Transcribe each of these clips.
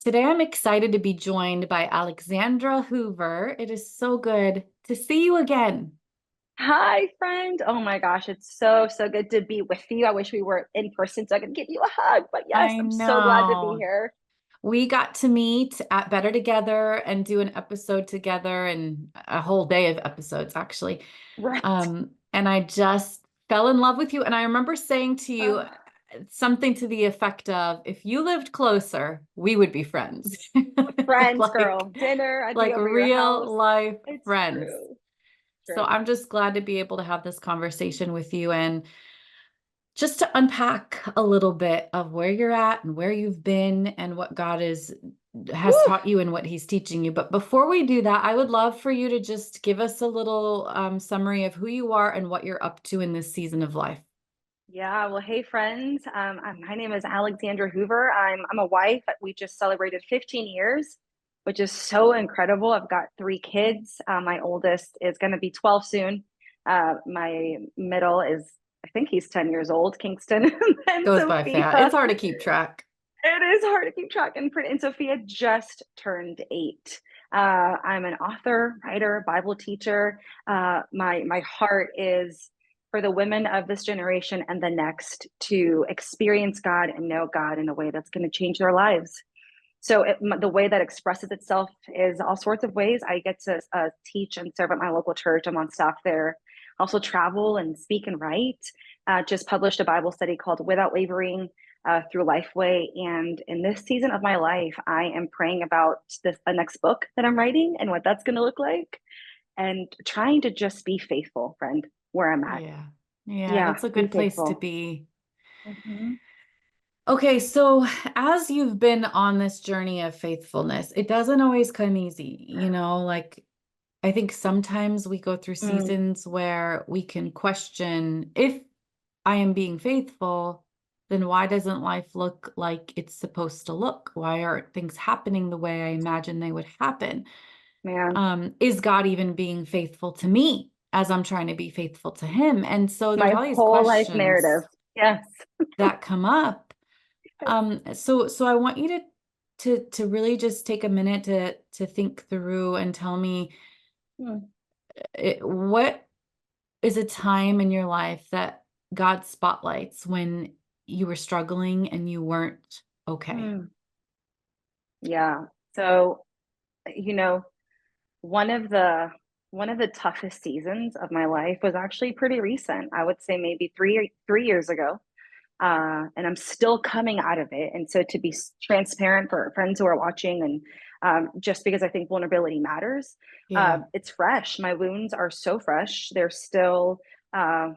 Today, I'm excited to be joined by Alexandra Hoover. It is so good to see you again. Hi, friend. Oh my gosh, it's so good to be with you. I wish we were in person so I could give you a hug. But yes, I I'm so glad to be know. here. We got to meet at Better Together and do an episode together and a whole day of episodes, actually. Right. And I just fell in love with you. And I remember saying to you Uh, something to the effect of, if you lived closer, we would be friends. Friends, Like, girl. Dinner, I'd be like over your house. real life It's friends. true. So True. I'm just glad to be able to have this conversation with you and just to unpack a little bit of where you're at and where you've been and what God has Woo! taught you and what he's teaching you. But before we do that, I would love for you to just give us a little summary of who you are and what you're up to in this season of life. Yeah, well, hey friends. My name is Alexandra Hoover. I'm a wife. We just celebrated 15 years, which is so incredible. I've got three kids. My oldest is going to be 12 soon. My middle is, I think he's 10 years old, Kingston, and Goes by fast. Sophia. It's hard to keep track. It is hard to keep track. And Sophia just turned 8. I'm an author, writer, Bible teacher. My heart is for the women of this generation and the next to experience God and know God in a way that's going to change their lives. So the way that expresses itself is all sorts of ways. I get to teach and serve at my local church. I'm on staff there. Also travel and speak and write. Just published a Bible study called Without Wavering through Lifeway. And in this season of my life, I am praying about the next book that I'm writing and what that's going to look like, and trying to just be faithful, friend, where I'm at. Yeah. Yeah, Yeah, that's a be good place to faithful. be. Mhm. Okay, so as you've been on this journey of faithfulness, it doesn't always come easy, like I think sometimes we go through Mm, seasons where we can question if I am being faithful, then why doesn't life look like it's supposed to look? Why aren't things happening the way I imagine they would happen? man, Is God even being faithful to me as I'm trying to be faithful to him? And so there's my all these whole life narrative. questions Yes. that come up. So I want you to really just take a minute to think through and tell me Mm, what is a time in your life that God spotlights when you were struggling and you weren't okay? mm. Yeah. So, you know, one of the one of the toughest seasons of my life was actually pretty recent. I would say maybe 3 years ago. And I'm still coming out of it. And so to be transparent for friends who are watching, and just because I think vulnerability matters, Yeah. it's fresh. My wounds are so fresh. Uh,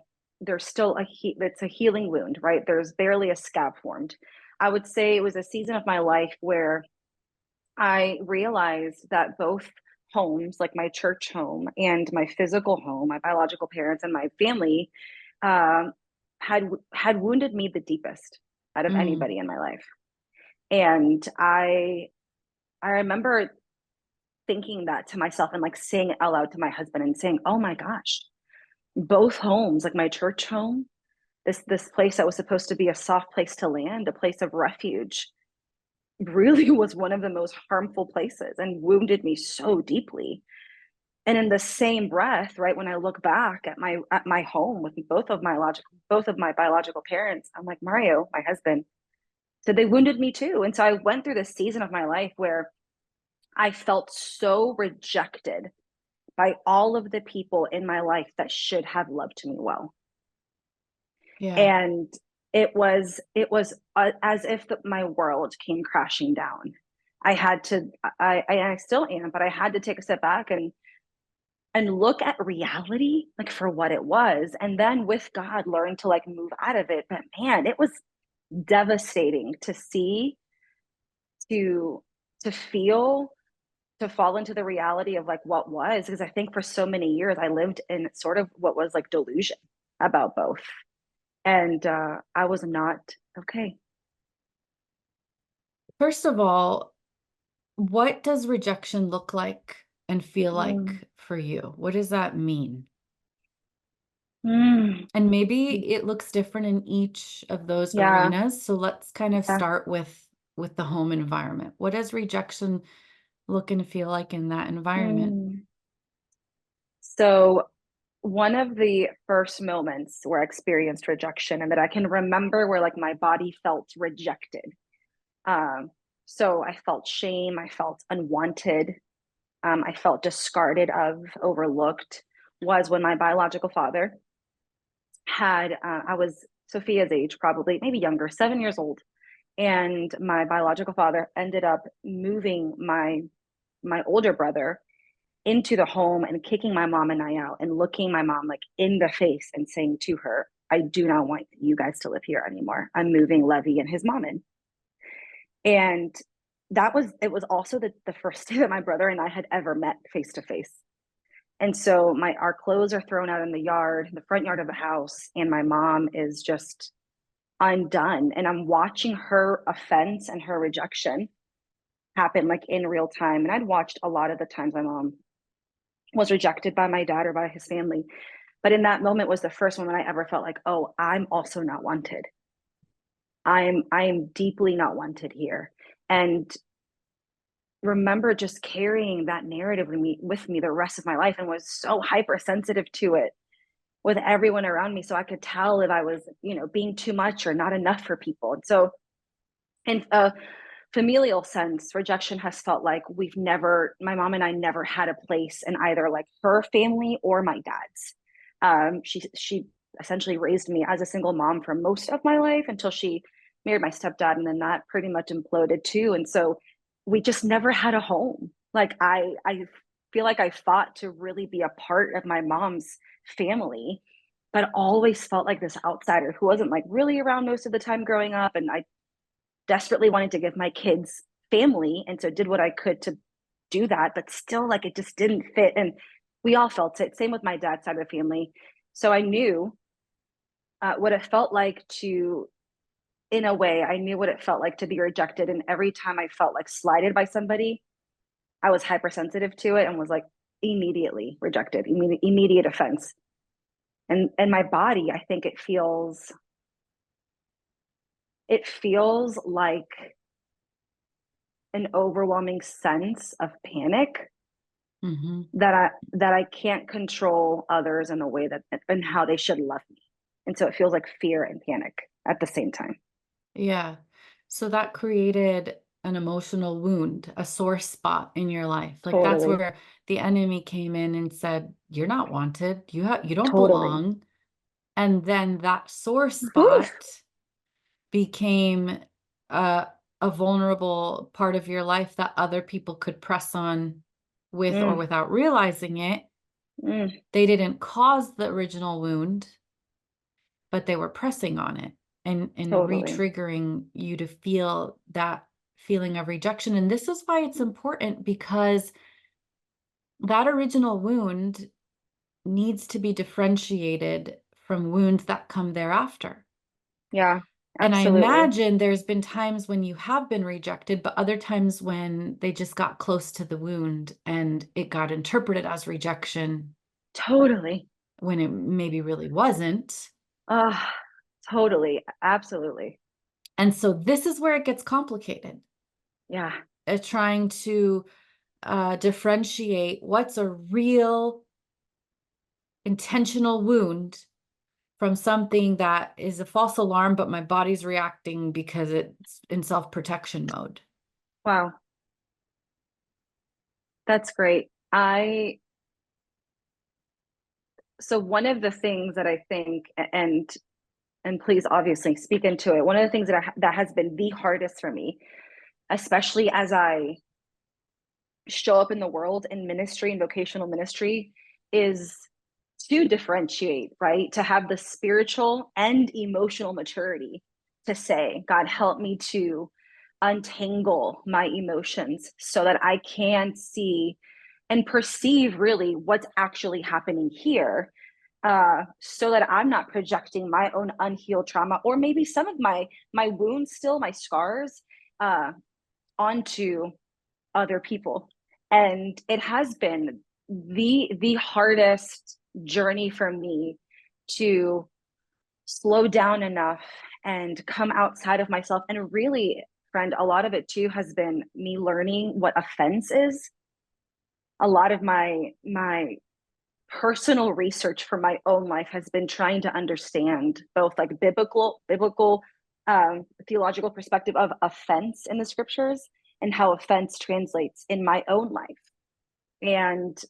it's a healing wound, right? There's barely a scab formed. I would say it was a season of my life where I realized that both homes, like my church home and my physical home, my biological parents and my family, um, had wounded me the deepest out of Mm, anybody in my life. And I remember thinking that to myself and like saying it out loud to my husband and saying, "Oh my gosh, both homes, like my church home, this place that was supposed to be a soft place to land, a place of refuge, really was one of the most harmful places and wounded me so deeply." And in the same breath, right, when I look back at my home with both of my biological parents, I'm like, Mario, my husband, so they wounded me too. And so I went through this season of my life where I felt so rejected by all of the people in my life that should have loved me well. yeah. And it was as if my world came crashing down. I had to I still am, but I had to take a step back and look at reality like for what it was, and then with God learn to like move out of it. But man, it was devastating to see, to feel, to fall into the reality of like what was, because I think for so many years I lived in sort of what was like delusion about both, and I was not okay. First of all, what does rejection look like and feel Mm. like for you? What does that mean? Mm. And maybe it looks different in each of those Yeah, arenas. So let's kind of yeah. start with with the home environment? What does rejection look and feel like in that environment? Mm. So one of the first moments where I experienced rejection and that I can remember where like my body felt rejected. Um, so I felt shame, I felt unwanted, I felt discarded of, overlooked, was when my biological father had, I was Sophia's age, probably, maybe younger, 7 years old. And my biological father ended up moving my older brother into the home and kicking my mom and I out and looking my mom like in the face and saying to her, I do not want you guys to live here anymore. I'm moving Levy and his mom in. And it was also the first day that my brother and I had ever met face to face. And so our clothes are thrown out in the yard, the front yard of the house, and my mom is just undone. And I'm watching her offense and her rejection happen like in real time. And I'd watched a lot of the times my mom was rejected by my dad or by his family. But in that moment was the first one that I ever felt like, oh, I'm also not wanted. I'm deeply not wanted here. And remember just carrying that narrative with me the rest of my life and was so hypersensitive to it with everyone around me. So I could tell if I was, being too much or not enough for people. And so in a familial sense, rejection has felt like my mom and I never had a place in either like her family or my dad's. She essentially raised me as a single mom for most of my life until she married my stepdad, and then that pretty much imploded too. And so we just never had a home. Like I feel like I fought to really be a part of my mom's family, but always felt like this outsider who wasn't like really around most of the time growing up. And I desperately wanted to give my kids family, and so did what I could to do that, but still like it just didn't fit. And we all felt it. Same with my dad's side of the family. So I knew what it felt like to, in a way, I knew what it felt like to be rejected. And every time I felt like slighted by somebody, I was hypersensitive to it and was like immediately rejected, immediate offense. And my body, I think it feels like an overwhelming sense of panic Hmm. that I can't control others in a way that and how they should love me. And so it feels like fear and panic at the same time. Yeah. So that created an emotional wound, a sore spot in your life. Like that's Totally. where the enemy came in and said, "You're not wanted. You don't Totally. belong." And then that sore Oof. spot became a, a vulnerable part of your life that other people could press on with or Mm, without realizing it. mm, They didn't cause the original wound, but they were pressing on it and totally. re-triggering you to feel that feeling of rejection. And this is why it's important, because that original wound needs to be differentiated from wounds that come thereafter. Yeah, And I absolutely. imagine there's been times when you have been rejected, but other times when they just got close to the wound and it got interpreted as rejection Totally. when it maybe really wasn't. Uh, totally. Absolutely. And so this is where it gets complicated, Yeah. trying to differentiate what's a real intentional wound from something that is a false alarm, but my body's reacting because it's in self-protection mode. Wow. That's great. So one of the things that I think, and please obviously speak into it. One of the things that has been the hardest for me, especially as I show up in the world in ministry and vocational ministry, is to differentiate, right? To have the spiritual and emotional maturity to say, God, help me to untangle my emotions so that I can see and perceive really what's actually happening here, so that I'm not projecting my own unhealed trauma or maybe some of my wounds, still my scars, uh, onto other people. And it has been the hardest journey for me to slow down enough and come outside of myself and really friend, a lot of it too has been me learning what offense is. A lot of my personal research for my own life has been trying to understand both like biblical theological perspective of offense in the scriptures and how offense translates in my own life. And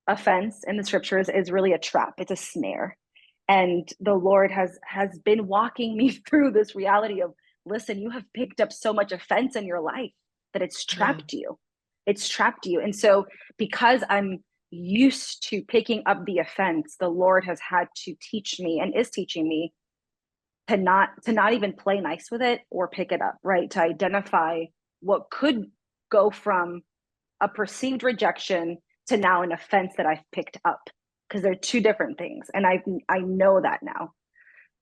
offense in the scriptures is really a trap, it's a snare. And the Lord has been walking me through this reality of, listen, you have picked up so much offense in your life that it's Yeah. trapped you. It's trapped you. And so because I'm used to picking up the offense, the Lord has had to teach me and is teaching me to not even play nice with it or pick it up, right? To identify what could go from a perceived rejection to now an offense that I've picked up, because they're two different things, and I know that now.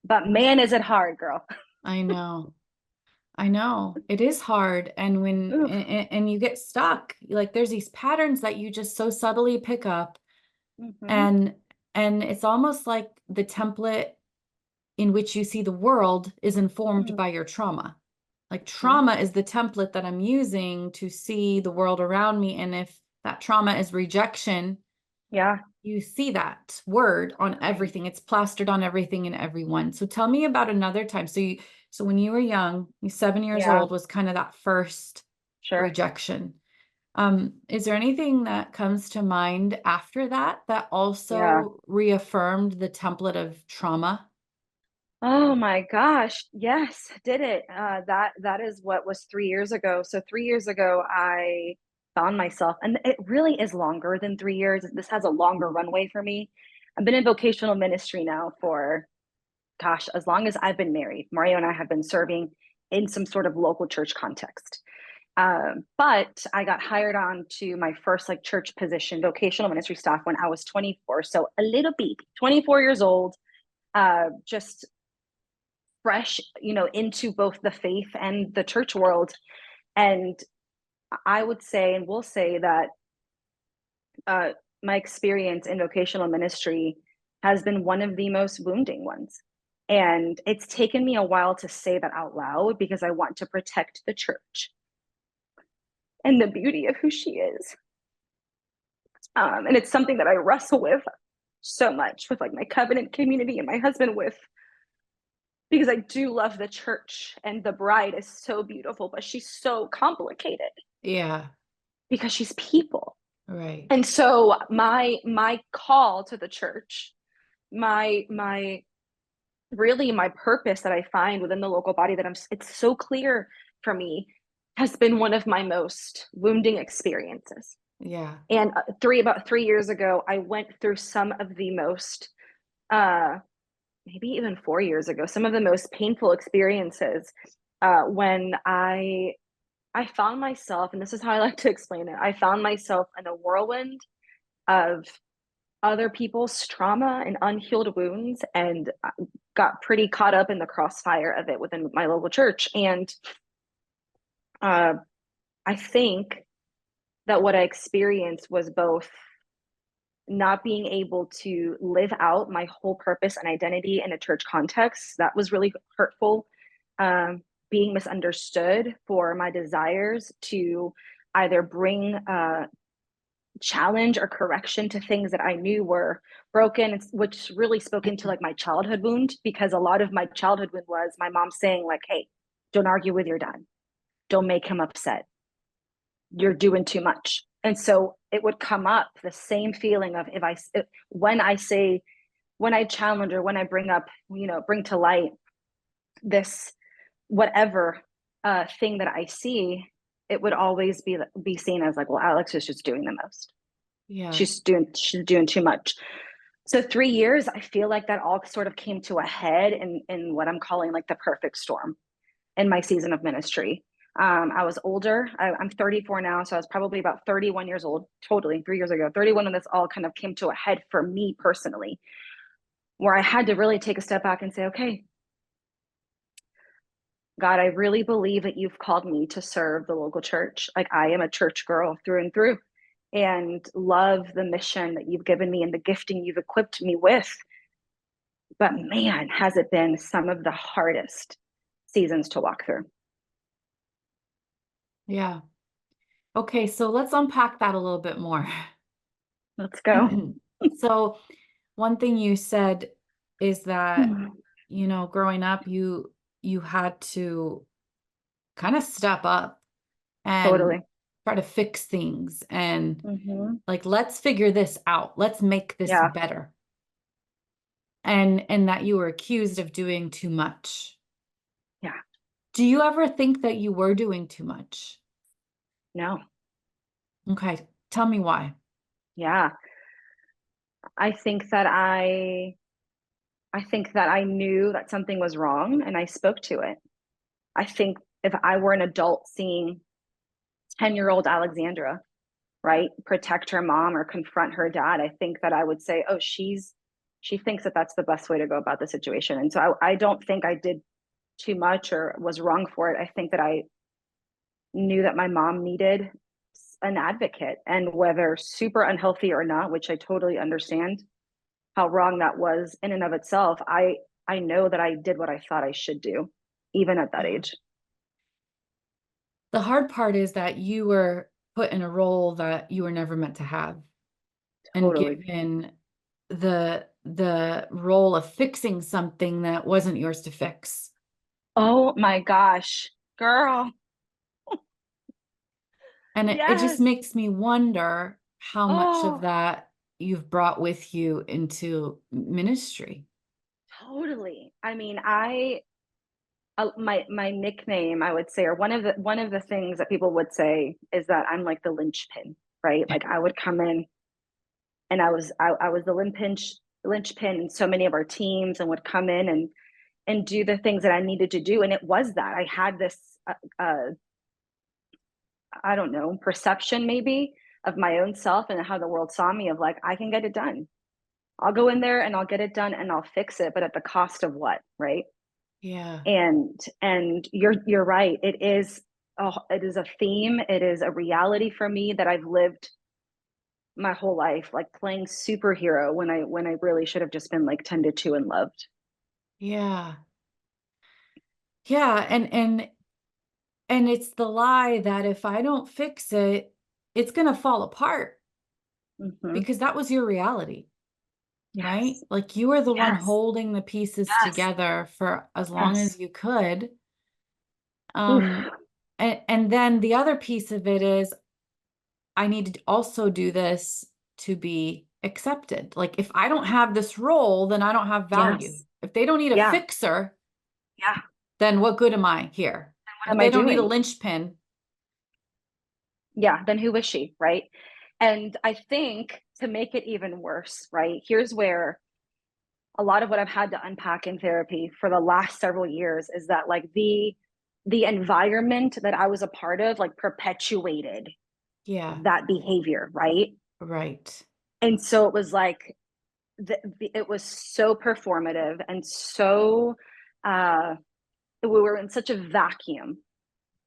But man, is it hard, girl. I know. I know. It is hard. And when Oof. and you get stuck, like there's these patterns that you just so subtly pick up, Mm-hmm. and it's almost like the template in which you see the world is informed by your trauma. Like Mm-hmm. trauma is the template that I'm using to see the world around me. And if that trauma is rejection, Yeah. you see that word on Right. everything. It's plastered on everything and everyone. So tell me about another time. So when you were young, you 7 years Yeah. old was kind of that first Sure. rejection. Is there anything that comes to mind after that that Yeah. also reaffirmed the template of trauma? Oh my gosh. Yes, did it. That is what was 3 years ago. So 3 years ago, I found myself, and it really is longer than 3 years. This has a longer runway for me. I've been in vocational ministry now for, gosh, as long as I've been married. Mario and I have been serving in some sort of local church context. But I got hired on to my first like church position, vocational ministry staff, when I was 24. So a little baby, 24 years old, just fresh, into both the faith and the church world. And I would say, and will say that uh, my experience in vocational ministry has been one of the most wounding ones. And it's taken me a while to say that out loud because I want to protect the church and the beauty of who she is. And it's something that I wrestle with so much with like my covenant community and my husband with, because I do love the church and the bride is so beautiful, but she's so complicated Yeah, because she's people. right. And so my call to the church, my really my purpose that I find within the local body that it's so clear for me, has been one of my most wounding experiences. Yeah. And about 3 years ago, I went through some of the most, uh, maybe even 4 years ago, some of the most painful experiences when I found myself, and this is how I like to explain it. I found myself in a whirlwind of other people's trauma and unhealed wounds, and got pretty caught up in the crossfire of it within my local church. And uh, I think that what I experienced was both not being able to live out my whole purpose and identity in a church context. That was really hurtful. Being misunderstood for my desires to either bring challenge or correction to things that I knew were broken, which really spoke into like my childhood wound, because a lot of my childhood wound was my mom saying like, "Hey, don't argue with your dad. Don't make him upset. You're doing too much." And so it would come up the same feeling of, when I challenge or when I bring up, bring to light this whatever thing that I see, it would always be seen as like, well, Alex is just doing the most. Yeah. She's doing too much. So 3 years, I feel like that all sort of came to a head in what I'm calling like the perfect storm in my season of ministry. I was older. I'm 34 now, so I was probably about 31 years old, totally 3 years ago. 31 when this all kind of came to a head for me personally, where I had to really take a step back and say, okay, God, I really believe that you've called me to serve the local church. Like I am a church girl through and through, and love the mission that you've given me and the gifting you've equipped me with. But man, has it been some of the hardest seasons to walk through. Yeah. Okay, so let's unpack that a little bit more. Let's go. So, one thing you said is that, Mhm. growing up, you had to kind of step up and Totally. try to fix things and Hmm. like, let's figure this out. Let's make this Yeah. better. And that you were accused of doing too much. Yeah. Do you ever think that you were doing too much? No. Okay, tell me why. Yeah. I think that I think that I knew that something was wrong and I spoke to it. I think if I were an adult seeing 10-year-old Alexandra, right, protect her mom or confront her dad, I think that I would say, oh, she thinks that that's the best way to go about the situation. And so I don't think I did too much or was wrong for it. I think that I knew that my mom needed an advocate, and whether super unhealthy or not, which I totally understand how wrong that was in and of itself, I know that I did what I thought I should do, even at that Yeah. age. The hard part is that you were put in a role that you were never meant to have and Totally. given the role of fixing something that wasn't yours to fix. Oh my gosh, girl. And it just Yes. makes me wonder how much of Oh, that you've brought with you into ministry. totally. I mean, my nickname, I would say, or one of the things that people would say is that I'm like the linchpin, right? Like I would come in and I was the linchpin in so many of our teams, and would come in and do the things that I needed to do. And it was that I had this, uh, I don't know, perception maybe of my own self and how the world saw me, of like, I can get it done. I'll go in there and I'll get it done and I'll fix it, but at the cost of what, right? Yeah. And you're right. It is a theme. It is a reality for me that I've lived my whole life, like playing superhero when I really should have just been like tended to and loved. Yeah. Yeah, and it's the lie that if I don't fix it, it's going to fall apart Hmm. because that was your reality, right? Yes. Like you were the one Yes. holding the pieces Yes. together for as long as Yes. you could. Oof. And then the other piece of it is I need to also do this to be accepted. Like if I don't have this role, then I don't have value. Yes. If they don't need a Yeah. fixer, Yeah. then what good am I here? What If am I they don't need a doing? linchpin, Yeah. Then who is she? Right. And I think to make it even worse, right? Here's where a lot of what I've had to unpack in therapy for the last several years is that like the environment that I was a part of like perpetuated yeah, that behavior, right? right. And so it was like it was so performative and so uh we were in such a vacuum,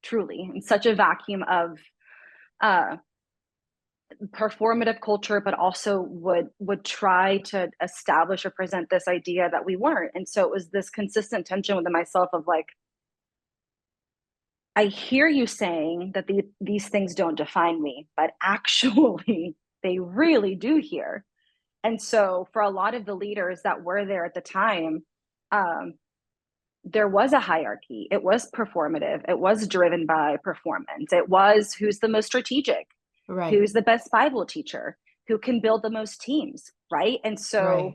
truly, in such a vacuum of uh performative culture, but also would try to establish or present this idea that we weren't. And so it was this consistent tension within myself of like, I hear you saying that these things don't define me, but actually they really do here. And so for a lot of the leaders that were there at the time, um, there was a hierarchy. It was performative. It was driven by performance. It was who's the most strategic, Right, who's the best Bible teacher, who can build the most teams, right? And so right.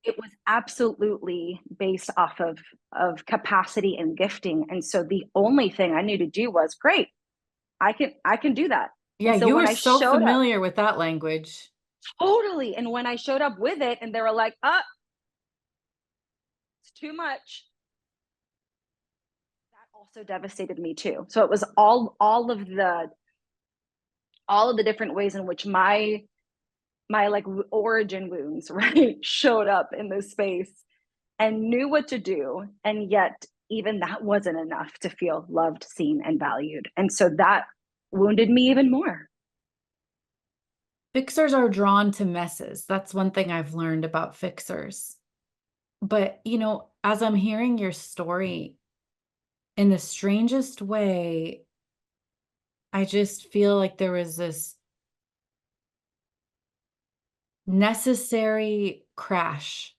it was absolutely based off of capacity and gifting. And so the only thing I knew to do was great. I can do that. Yeah, And so you when were I so showed up, familiar with that language. totally, and when I showed up with it and they were like, it's too much, that also devastated me too. So it was all of the different ways in which my like origin wounds, right, showed up in this space and knew what to do. And yet, even that wasn't enough to feel loved, seen, and valued. And so that wounded me even more. Fixers are drawn to messes. That's one thing I've learned about fixers. But, as I'm hearing your story, in the strangest way, I just feel like there was this necessary crash,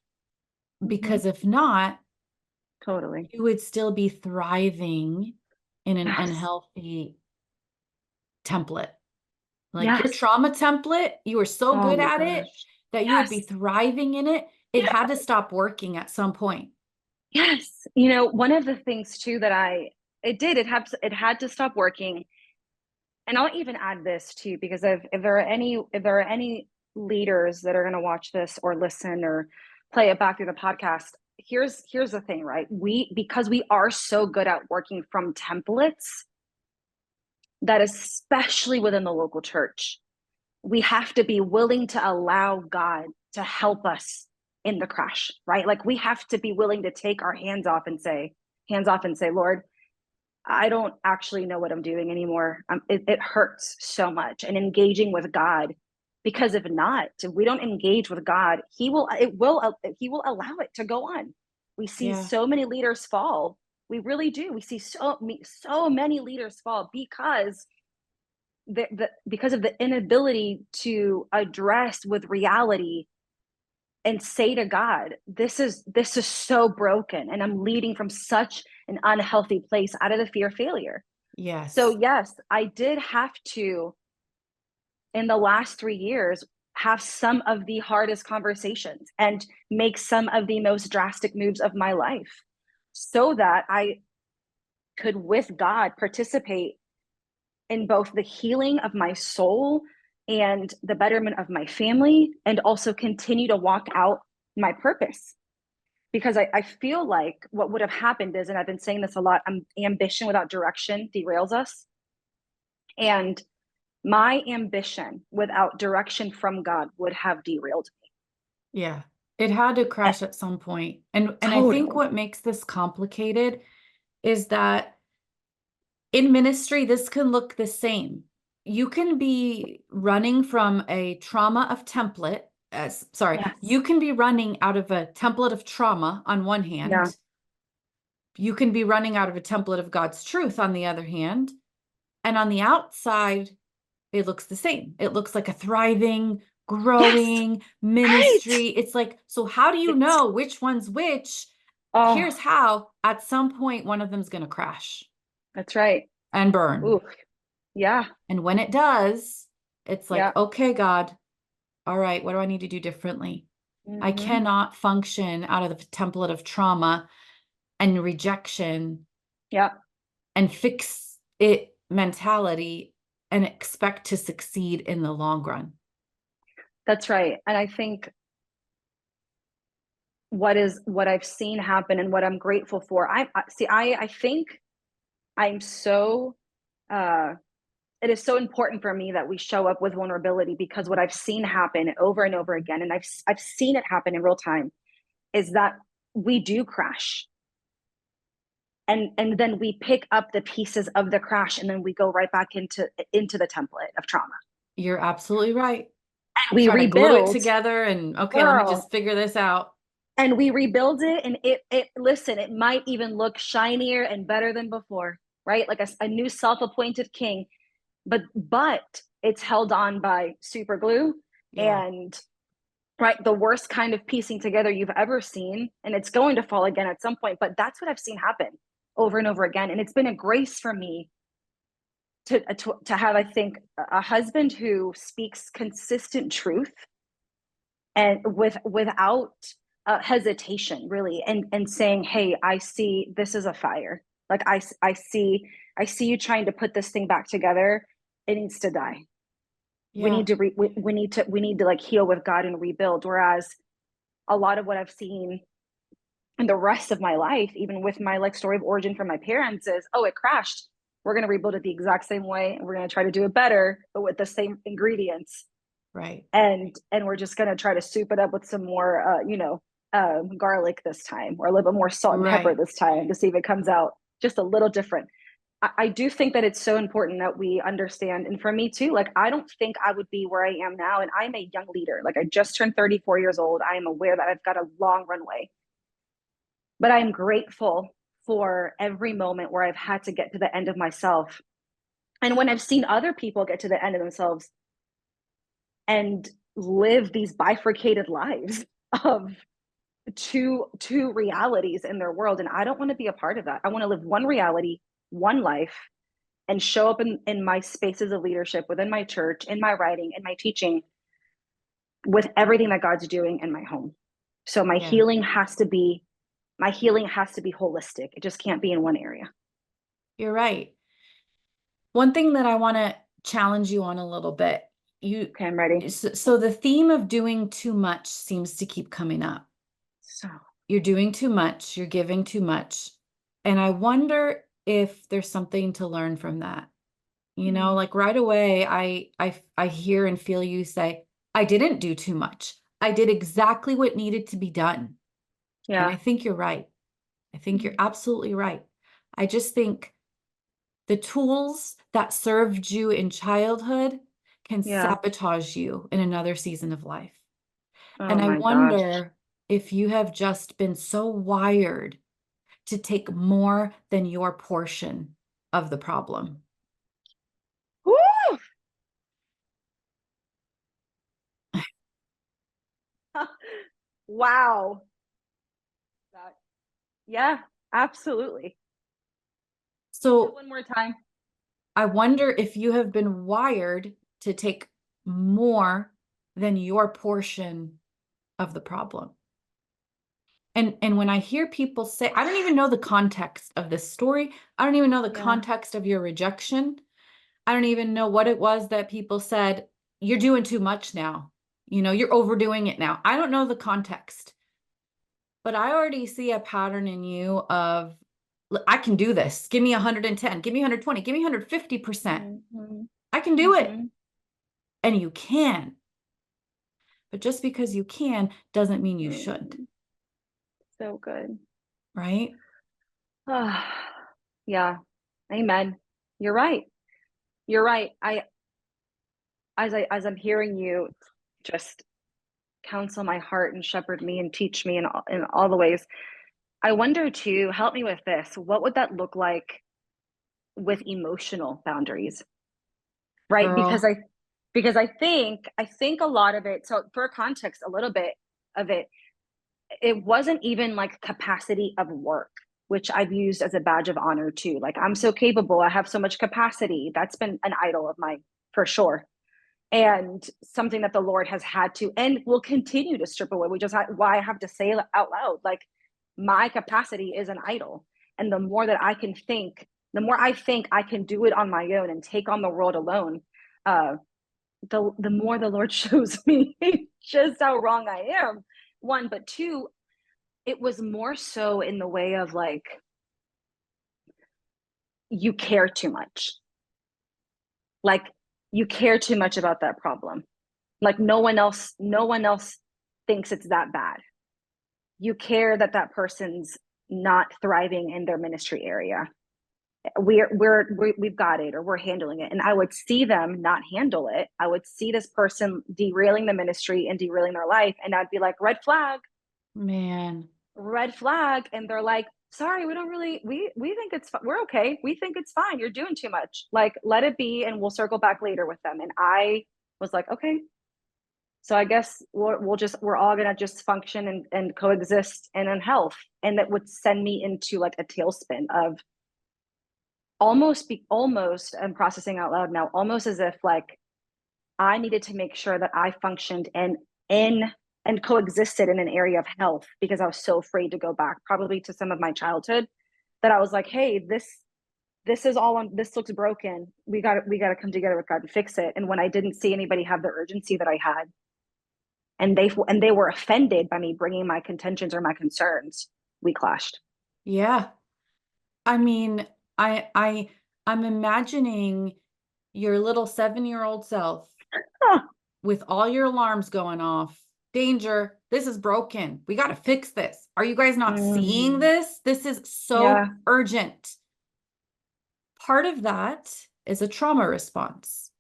Hmm. because if not, Totally. you would still be thriving in an Yes. unhealthy template. Like your Yes. trauma template, you were so Oh good my at it gosh. that you would be Yes. thriving in it. It Yeah. had to stop working at some point. Yes. You know, one of the things too that it had to stop working. And I'll even add this too, because if there are any leaders that are going to watch this or listen or play it back through the podcast, here's the thing, right? Because we are so good at working from templates, that especially within the local church, we have to be willing to allow God to help us in the crash, right? Like we have to be willing to take our hands off and say, Lord, I don't actually know what I'm doing anymore. It hurts so much. And engaging with God, because if we don't engage with God, He will allow it to go on. We see Yeah. so many leaders fall. We really do. We see so many leaders fall because of the inability to address with reality and say to God, this is so broken, and I'm leading from such an unhealthy place out of the fear of failure. So Yes. yes, I did have to, in the last 3 years, have some of the hardest conversations and make some of the most drastic moves of my life, so that I could, with God, participate in both the healing of my soul and the betterment of my family, and also continue to walk out my purpose. Because I feel like what would have happened is, and I've been saying this a lot, ambition without direction derails us. And my ambition without direction from God would have derailed Yeah. It had to me. crash at some point. And I think Totally. what makes this complicated is that in ministry, this can look the same. You can be running from a trauma of template, Yes. you can be running out of a template of trauma on one Yeah. hand. You can be running out of a template of God's truth on the other hand. And on the outside, it looks the same. It looks like a thriving, Yes. growing Right. ministry. It's like, so how do you It's, know which one's which? oh, Here's how: at some point, one of them's going to crash that's right. and burn. Ooh, yeah. And when it does, it's like, Yeah. okay, God, all right, what do I need to do differently? I Mm-hmm. cannot function out of the template of trauma and rejection Yeah. and fix it mentality and expect to succeed in the long run. That's right. And I think what I've seen happen and what I'm grateful for. I think I'm so uh it is so important for me that we show up with vulnerability, because what I've seen happen over and over again, and I've seen it happen in real time, is that we do crash, and then we pick up the pieces of the crash, and then we go right back into the template of trauma. You're absolutely right. We Try to glue it rebuild, together and okay, let me just girl, figure this out. and we rebuild it, and it listen, it might even look shinier and better than before, right? Like a new self-appointed king, but it's held on by super glue, Yeah. and right, the worst kind of piecing together you've ever seen, and it's going to fall again at some point. But that's what I've seen happen over and over again, and it's been a grace for me to have, I think, a husband who speaks consistent truth, and without hesitation, really, and saying, hey, I see this is a fire. Like I see you trying to put this thing back together. It needs to die. Yeah. We need to like heal with God and rebuild. Whereas a lot of what I've seen in the rest of my life, even with my like story of origin from my parents, is, oh, it crashed, we're going to rebuild it the exact same way, and we're going to try to do it better but with the same ingredients, Right. and we're just going to try to soup it up with some more garlic this time, or a little bit more salt and pepper Right. this time, to see if it comes out just a little different. I do think that it's so important that we understand. And for me too, like, I don't think I would be where I am now. And I'm a young leader. Like, I just turned 34 years old. I am aware that I've got a long runway, but I'm grateful for every moment where I've had to get to the end of myself And when I've seen other people get to the end of themselves and live these bifurcated lives of two realities in their world, and I don't want to be a part of that. I want to live one reality, one life, and show up in my spaces of leadership within my church, in my writing, in my teaching, with everything that God's doing in my home. So Yeah, my healing has to be holistic. It just can't be in one area. you're right. One thing that I want to challenge you on a little bit, Okay, I'm ready. so the theme of doing too much seems to keep coming up. So You're doing too much, you're giving too much. And I wonder if there's something to learn from that. Like right away, I hear and feel you say, I didn't do too much. I did exactly what needed to be done. And I yeah. think you're right. I think you're absolutely right. I just think the tools that served you in childhood can Yeah. sabotage you in another season of life. Oh And I my gosh. wonder if you have just been so wired to take more than your portion of the problem. Woo! Wow. That, yeah, absolutely. Say that So one more time. I wonder if you have been wired to take more than your portion of the problem. And when I hear people say, I don't even know the context of this story. I don't even know the Yeah. context of your rejection. I don't even know what it was that people said, you're doing too much now. You're overdoing it now. I don't know the context, but I already see a pattern in you of, I can do this. Give me 110, give me 120, give me 150%. Mm-hmm. I can do it. Mm-hmm. And you can. But just because you can doesn't mean you should, Mm-hmm. So good. right? Yeah. Amen. You're right. You're right. As I'm hearing you just counsel my heart and shepherd me and teach me in all the ways. I wonder too, help me with this. What would that look like with emotional boundaries? Right? Girl, Because I think a lot of it, so for context, a little bit of it, it wasn't even like capacity of work, which I've used as a badge of honor too. Like I'm so capable, I have so much capacity. That's been an idol of mine for sure. And something that the Lord has had to and will continue to strip away. Why I have to say it out loud, like my capacity is an idol. And the more that I can think, the more I think I can do it on my own and take on the world alone, uh, the more the Lord shows me just how wrong I am. One, but two, it was more so in the way of like you care too much. Like you care too much about that problem. Like no one else thinks it's that bad. You care that that person's not thriving in their ministry area. We've got it, or we're handling it. And I would see them not handle it. I would see this person derailing the ministry and derailing their life, and I'd be like, man. red flag. And they're like, sorry, we don't really we think we're okay, we think it's fine, you're doing too much, like let it be and we'll circle back later with them. And I was like, okay, so I guess we're all gonna just function and coexist and in health. And that would send me into like a tailspin of almost I'm processing out loud now, almost as if like I needed to make sure that I functioned in and coexisted in an area of health because I was so afraid to go back, probably to some of my childhood, that I was like, hey, this is all on, this looks broken. We got to come together with God and fix it. And when I didn't see anybody have the urgency that I had, and they were offended by me bringing my contentions or my concerns, we clashed. Yeah. I mean, I I I'm imagining your little 7-year-old self Huh. with all your alarms going off. Danger, this is broken. We got to fix this. Are you guys not seeing Mm, this? This is so yeah. urgent. Part of that is a trauma response.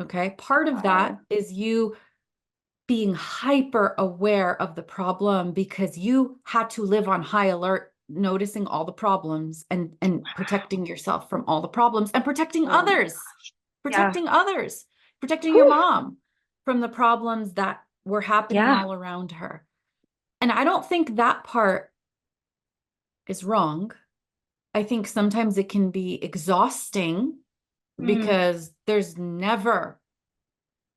Okay. Part of that Wow. is you being hyper aware of the problem because you had to live on high alert noticing all the problems and protecting yourself from all the problems and protecting Oh my others, gosh. Yeah. protecting others, protecting your Whew. mom from the problems that were happening Yeah. all around her. And I don't think that part is wrong. I think sometimes it can be exhausting Mm, because there's never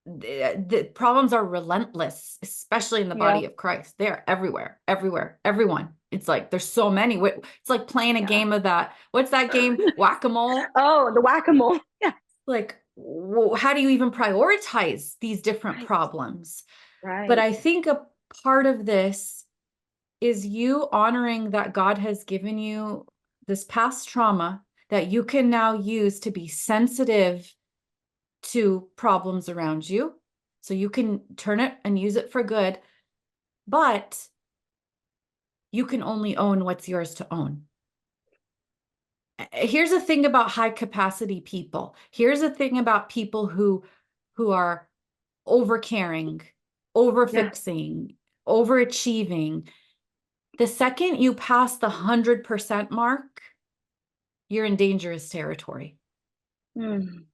the problems are relentless, especially in the yeah. body of Christ. They're everywhere, everywhere, everyone. It's like there's so many. It's like playing a Yeah. game of that. What's that game? Whack-a-mole. Oh, the whack-a-mole. Yeah. Like, how do you even prioritize these different Right. problems? But Right. I think a part of this is you honoring that God has given you this past trauma that you can now use to be sensitive to problems around you. So you can turn it and use it for good, but you can only own what's yours to own. Here's the thing about high capacity people. Here's the thing about people who are over caring, over Yeah. fixing, overachieving. The second you pass the 100% mark, you're in dangerous territory. Mm,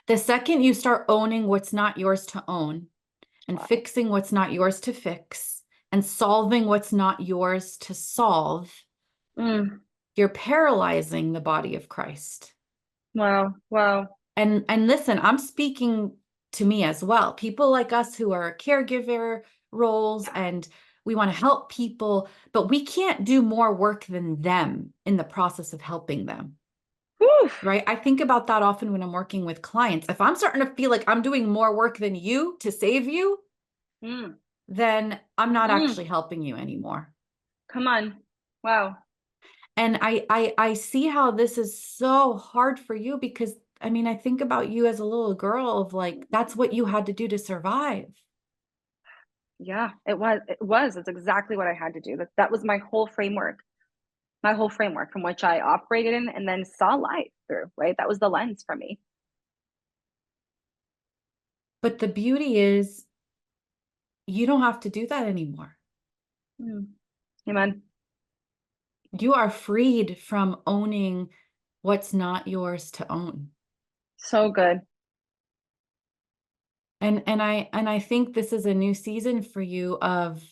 The second you start owning what's not yours to own and wow. fixing what's not yours to fix and solving what's not yours to solve, Mm, you're paralyzing the body of Christ. wow. Wow. And listen, I'm speaking to me as well. People like us who are caregiver roles Yeah. and we want to help people, but we can't do more work than them in the process of helping them. Whew. Right? I think about that often when I'm working with clients. If I'm starting to feel like I'm doing more work than you to save you, Mm, then I'm not mm. actually helping you anymore. Come on. Wow. And I see how this is so hard for you because I mean, I think about you as a little girl of like, that's what you had to do to survive. Yeah, it was. It was. It's exactly what I had to do. That was my whole framework from which I operated in and then saw life through, right? That was the lens for me. But the beauty is you don't have to do that anymore. Mm. Amen. You are freed from owning what's not yours to own. So good. And I think this is a new season for you of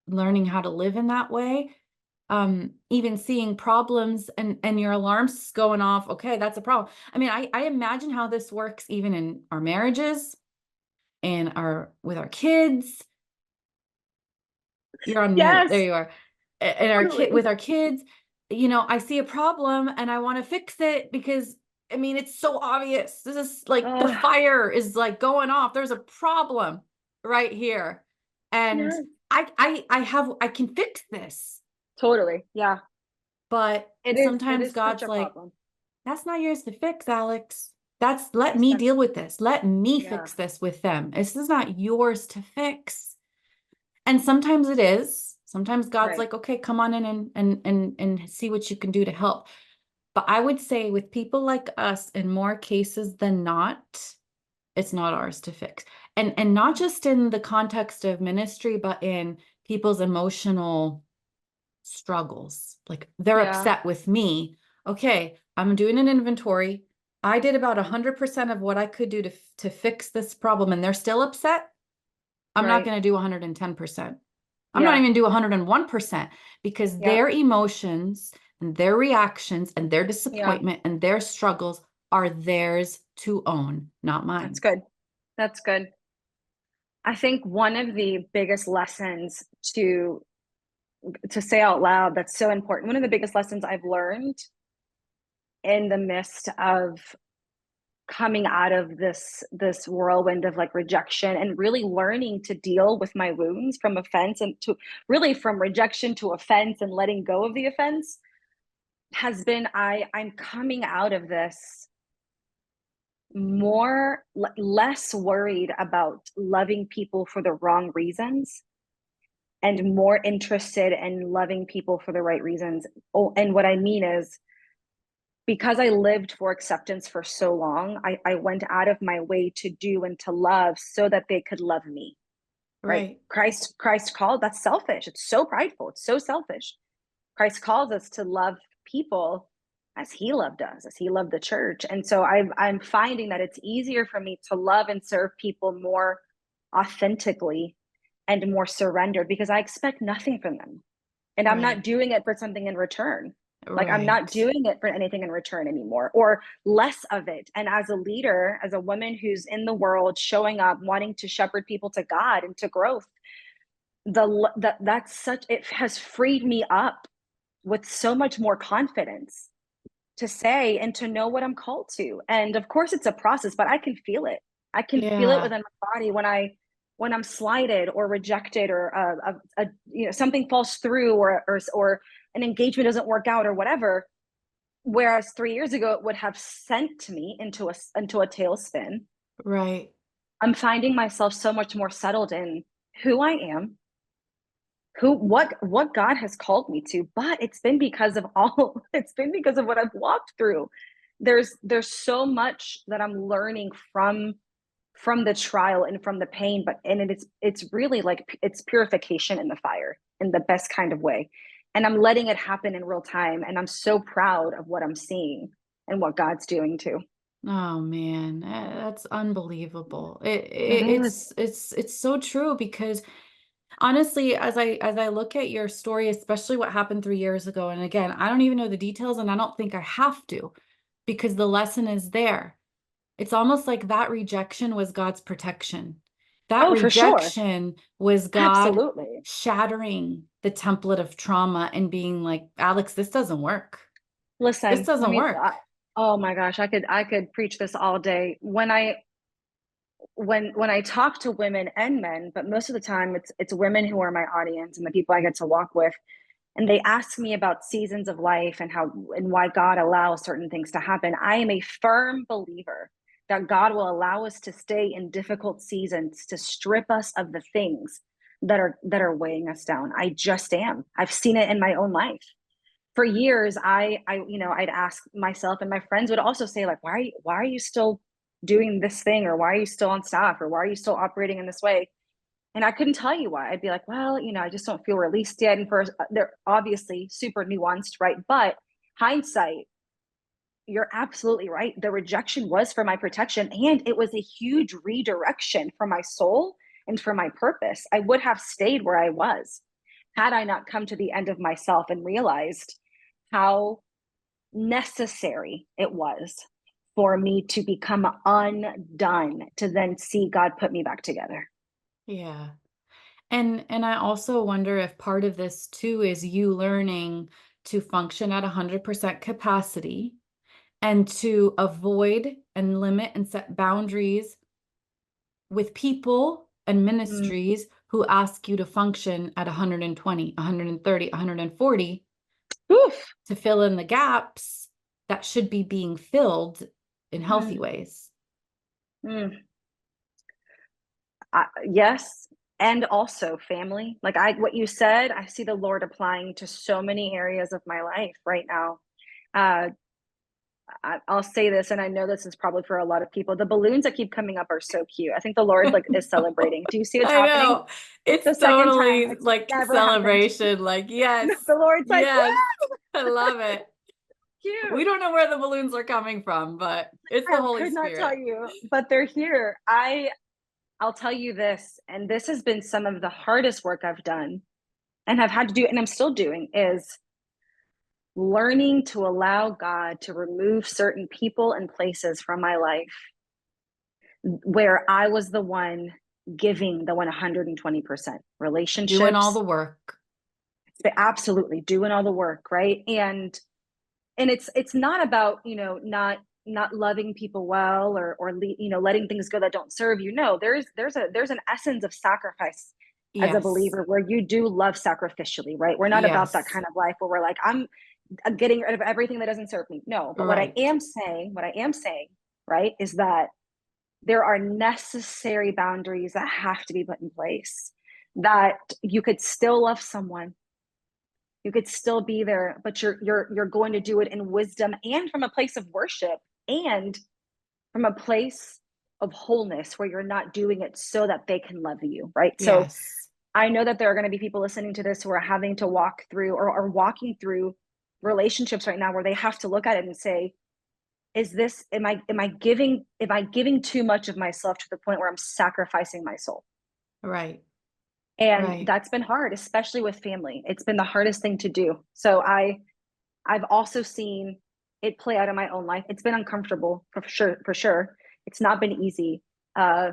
learning how to live in that way. Even seeing problems and your alarms going off. Okay, that's a problem. I mean, I imagine how this works even in our marriages and our with our kids. You're on mute. There Yes, you are. And our kid totally. with our kids, I see a problem and I want to fix it because I mean it's so obvious. This is like the Oh, fire is like going off. There's a problem right here. And yes. I can fix this. Totally. Yeah. But It is. It sometimes is such God's a like, problem. that's not yours to fix, Alex. Let Yes, me that's deal with this. Let me yeah. fix this with them. This is not yours to fix. And sometimes it is. Sometimes God's Right. like, okay, come on in and see what you can do to help. But I would say with people like us, in more cases than not, it's not ours to fix. And not just in the context of ministry, but in people's emotional struggles. Like they're Yeah. upset with me. Okay, I'm doing an inventory. I did about 100% of what I could do to fix this problem, and they're still upset. I'm not Right. going to do 110%. I'm not Yeah. even do 101% because Yeah. their emotions and their reactions and their Yeah. disappointment and their struggles are theirs to own, not That's mine. good. That's good. I think one of the biggest lessons to say out loud that's so important. One of the biggest lessons I've learned in the midst of coming out of this whirlwind of like rejection and really learning to deal with my wounds from offense and to really from rejection to offense and letting go of the offense has been I'm coming out of this less worried about loving people for the wrong reasons and more interested in loving people for the right reasons. Oh, and what I mean is because I lived for acceptance for so long, I went out of my way to do and to love so that they could love me. Right? Right. Christ called that's selfish. It's so prideful. It's so selfish. Christ calls us to love people as he loved us, as he loved the church. And so I'm finding that it's easier for me to love and serve people more authentically and more surrendered because I expect nothing from them. And I'm not Right. doing it for something in return. Like I'm not Right. doing it for anything in return anymore or less of it. And as a leader, as a woman who's in the world, showing up, wanting to shepherd people to God and to growth, that's such, it has freed me up with so much more confidence to say and to know what I'm called to. And of course it's a process, but I can feel it. I can feel it Yeah. within my body when I'm slighted or rejected or something falls through or an engagement doesn't work out or whatever. Whereas 3 years ago it would have sent me into a tailspin. Right. I'm finding myself so much more settled in who I am, what God has called me to, but it's been because of it's been because of what I've walked through. There's so much that I'm learning from the trial and from the pain, and it's really like it's purification in the fire in the best kind of way. And I'm letting it happen in real time. And I'm so proud of what I'm seeing and what God's doing too. Oh man, that's unbelievable. It, It it is. it's so true because honestly, as I look at your story, especially what happened 3 years ago, and again, I don't even know the details, and I don't think I have to, because the lesson is there. It's almost like that rejection was God's protection. That Oh, for sure. rejection was God Absolutely. shattering the template of trauma and being like, Alex, this doesn't work. This Listen, let doesn't me, work. oh my gosh, I could preach this all day. When I talk to women and men, but most of the time it's women who are my audience and the people I get to walk with, and they ask me about seasons of life and how and why God allows certain things to happen. I am a firm believer that God will allow us to stay in difficult seasons to strip us of the things that are weighing us down. I just am. I've seen it in my own life. For years, I'd ask myself, and my friends would also say, like, why are you still doing this thing, or why are you still on staff, or why are you still operating in this way? And I couldn't tell you why. I'd be like, well, I just don't feel released yet. And for they're obviously super nuanced, right? But hindsight, you're absolutely right. The rejection was for my protection, and it was a huge redirection for my soul and for my purpose. I would have stayed where I was had I not come to the end of myself and realized how necessary it was for me to become undone to then see God put me back together. Yeah. And I also wonder if part of this too is you learning to function at 100% capacity and to avoid and limit and set boundaries with people and Mm. ministries who ask you to function at 120, 130, 140 Oof. to fill in the gaps that should be being filled in healthy Mm. ways. Mm. Yes, and also family. Like what you said, I see the Lord applying to so many areas of my life right now. Uh, I'll say this, and I know this is probably for a lot of people. The balloons that keep coming up are so cute. I think the Lord like is celebrating. Do you see what's I happening? know. It's The second time, totally it's like never happened. celebration. Like, yes, The Lord's like, yes, woo, I love it. We cute. don't know where the balloons are coming from, but it's the I Holy could not tell Spirit. you, but they're here. I'll tell you this, and this has been some of the hardest work I've done and have had to do, and I'm still doing, is learning to allow God to remove certain people and places from my life where I was the one giving the 120% Doing all the relationships, work. absolutely doing all the work, right? And it's not about, not loving people well or letting things go that don't serve you. No, there's an essence of sacrifice as a Yes. believer where you do love sacrificially, right? We're not about that Yes. kind of life where we're like, I'm getting rid of everything that doesn't serve me. No, but Right. what I am saying, right, is that there are necessary boundaries that have to be put in place. That you could still love someone, you could still be there, but you're going to do it in wisdom and from a place of worship and from a place of wholeness where you're not doing it so that they can love you, right? So Yes. I know that there are going to be people listening to this who are having to walk through or are walking through relationships right now where they have to look at it and say, is this, am I giving too much of myself to the point where I'm sacrificing my soul? Right. And Right. that's been hard, especially with family. It's been the hardest thing to do. So I've also seen it play out in my own life. It's been uncomfortable for sure, for sure. It's not been easy, uh,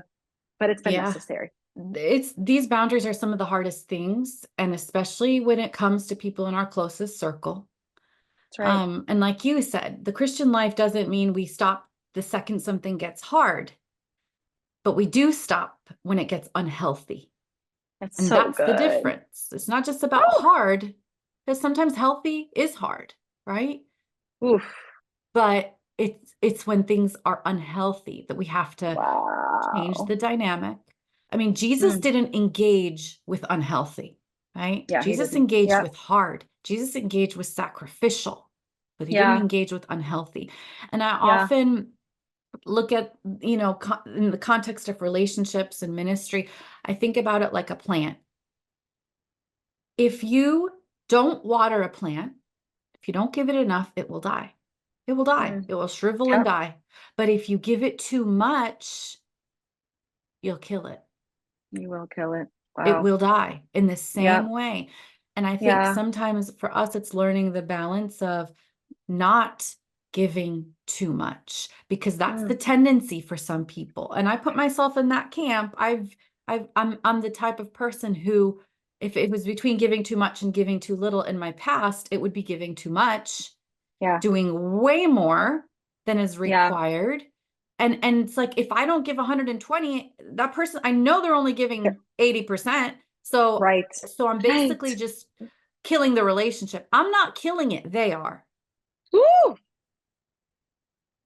but it's been Yeah. necessary. It's these boundaries are some of the hardest things, and especially when it comes to people in our closest circle. That's right. And like you said, the Christian life doesn't mean we stop the second something gets hard, but we do stop when it gets unhealthy. It's And so that's the good. difference. It's not just about Woo! hard, because sometimes healthy is hard, right? Oof. But it's when things are unhealthy that we have to change Wow. the dynamic. I mean, Jesus Mm. didn't engage with unhealthy, right? Yeah, he Jesus didn't. engaged Yeah. with hard. Jesus engaged with sacrificial, but he didn't Yeah. engage with unhealthy. And I Yeah. often look at, in the context of relationships and ministry, I think about it like a plant. If you don't water a plant, if you don't give it enough, it will die. It will die. Mm. It will shrivel and Yep. die. But if you give it too much, you'll kill it. You will kill it. It Wow. will die in the same Yep. way. And I think Yeah. sometimes for us, it's learning the balance of not giving too much, because that's the Mm. tendency for some people. And I put myself in that camp. I'm the type of person who, if it was between giving too much and giving too little in my past, it would be giving too much, Yeah. doing way more than is Yeah. required. And it's like, if I don't give 120, that person, I know they're only giving 80%. So Right. I'm Right. basically just killing the relationship. I'm not killing it, they are. Woo!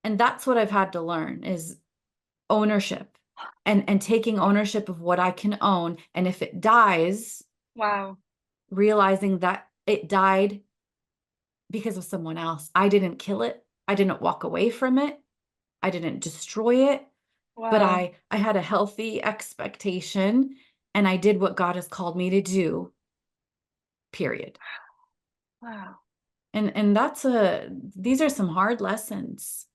And that's what I've had to learn is ownership, and taking ownership of what I can own. And if it dies, Wow. realizing that it died because of someone else. I didn't kill it. I didn't walk away from it. I didn't destroy it, but Wow. I had a healthy expectation, and I did what God has called me to do, period. Wow. And these are some hard lessons.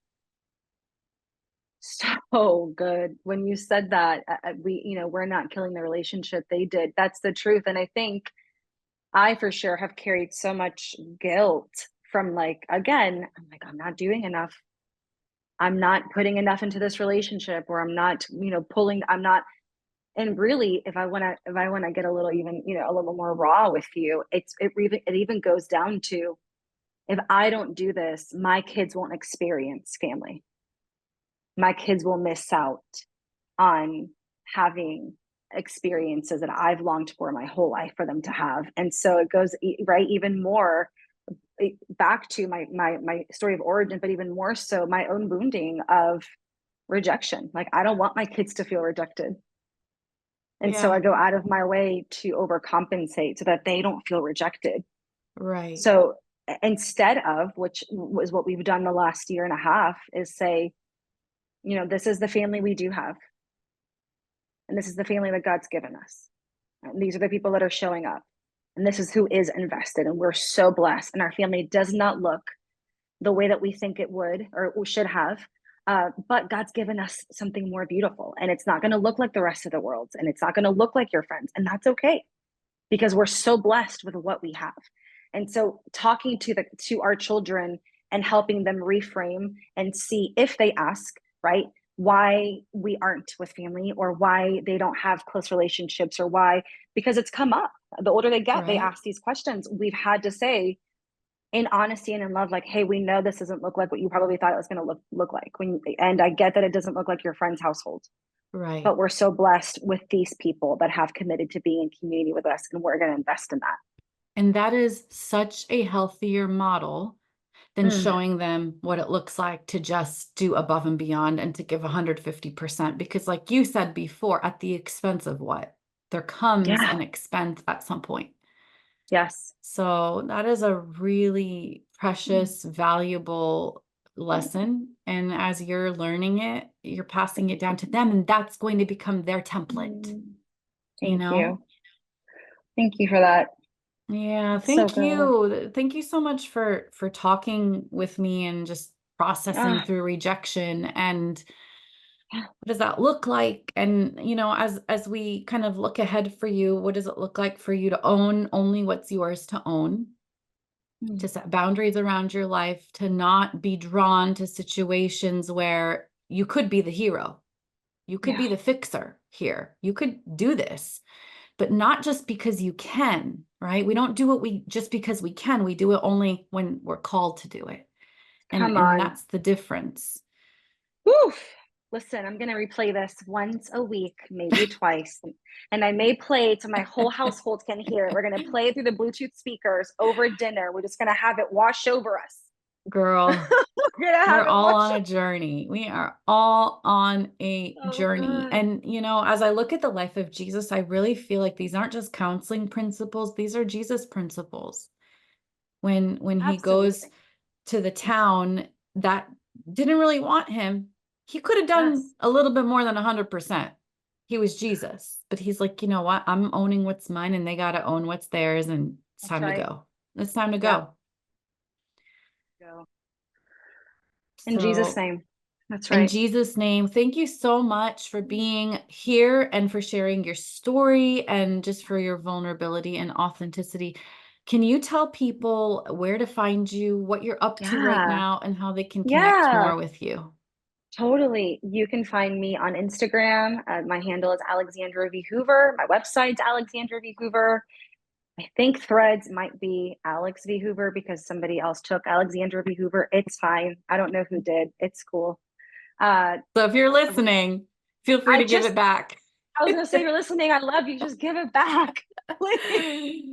So good. When you said that, we're not killing the relationship. They did. That's the truth. And I think I for sure have carried so much guilt from like, again, I'm like, I'm not doing enough. I'm not putting enough into this relationship, or I'm not, I'm not. And really, if I want to get a little even, a little more raw with you, it even goes down to, if I don't do this, my kids won't experience family. My kids will miss out on having experiences that I've longed for my whole life for them to have. And so it goes right even more back to my story of origin, but even more so my own wounding of rejection. Like, I don't want my kids to feel rejected. And so I Yeah, go out of my way to overcompensate so that they don't feel rejected. right. So instead of, which was what we've done the last year and a half, is say, this is the family we do have. And this is the family that God's given us. And these are the people that are showing up. And this is who is invested. And we're so blessed. And our family does not look the way that we think it would or we should have. But God's given us something more beautiful. And it's not going to look like the rest of the world. And it's not going to look like your friends. And that's okay, because we're so blessed with what we have. And so talking to our children and helping them reframe and see, if they ask, right, why we aren't with family, or why they don't have close relationships, or why, because it's come up. The older they get, they Right. ask these questions. We've had to say in honesty and in love, like, hey, we know this doesn't look like what you probably thought it was going to look like, and I get that it doesn't look like your friend's household, Right. but we're so blessed with these people that have committed to being in community with us, and we're going to invest in that. And that is such a healthier model than Mm, showing them what it looks like to just do above and beyond and to give 150%. Because, like you said before, at the expense of what? There comes yeah. an expense at some point. Yes. So that is a really precious, valuable lesson. And as you're learning it, you're passing it down to them, and that's going to become their template, Mm, you thank know? you. Thank you for that. Yeah, It's so thank good. you. Thank you so much for talking with me and just processing Ah, through rejection and yeah. what does that look like? And as we kind of look ahead for you, what does it look like for you to own only what's yours to own, to Mm, set boundaries around your life, to not be drawn to situations where you could be the hero. You could yeah, be the fixer here. You could do this, but not just because you can, right? We don't do it we just because we can. We do it only when we're called to do it. And come and on. that's the difference. Woof. Listen, I'm gonna replay this once a week, maybe twice. And I may play it so my whole household can hear it. We're gonna play it through the Bluetooth speakers over dinner. We're just gonna have it wash over us. Girl, We're gonna we're have it all wash on over. a journey. We are all on a So journey. good. And, as I look at the life of Jesus, I really feel like these aren't just counseling principles, these are Jesus principles. When he goes Absolutely. to the town that didn't really want him, he could have done Yes, a little bit more than 100%. He was Jesus, but he's like, you know what? I'm owning what's mine and they got to own what's theirs. And it's that's time to right. go. It's time to Yep. go. Go. In Jesus' So name. That's in right. Jesus' name, thank you so much for being here and for sharing your story and just for your vulnerability and authenticity. Can you tell people where to find you, what you're up to right Yeah. now, and how they can connect Yeah. more with you? Totally. You can find me on Instagram. My handle is Alexandra V. Hoover. My website's Alexandra V. Hoover. I think Threads might be Alex V. Hoover because somebody else took Alexandra V. Hoover. It's fine. I don't know who did. It's cool. Uh, So if you're listening, feel free I to give just, it back. I was going to say, you're listening. I love you. Just give it back, please.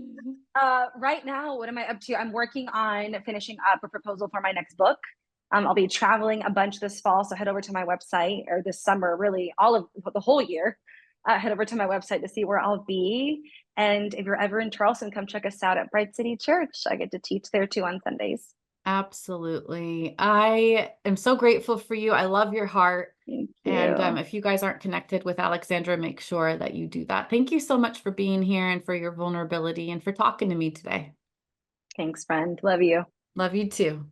Right now, what am I up to? I'm working on finishing up a proposal for my next book. I'll be traveling a bunch this fall, so head over to my website, or this summer, really all of the whole year. Head over to my website to see where I'll be. And if you're ever in Charleston, come check us out at Bright City Church. I get to teach there too on Sundays. Absolutely. I am so grateful for you. I love your heart. Thank And you. if you guys aren't connected with Alexandra, make sure that you do that. Thank you so much for being here and for your vulnerability and for talking to me today. Thanks, friend. Love you. Love you too.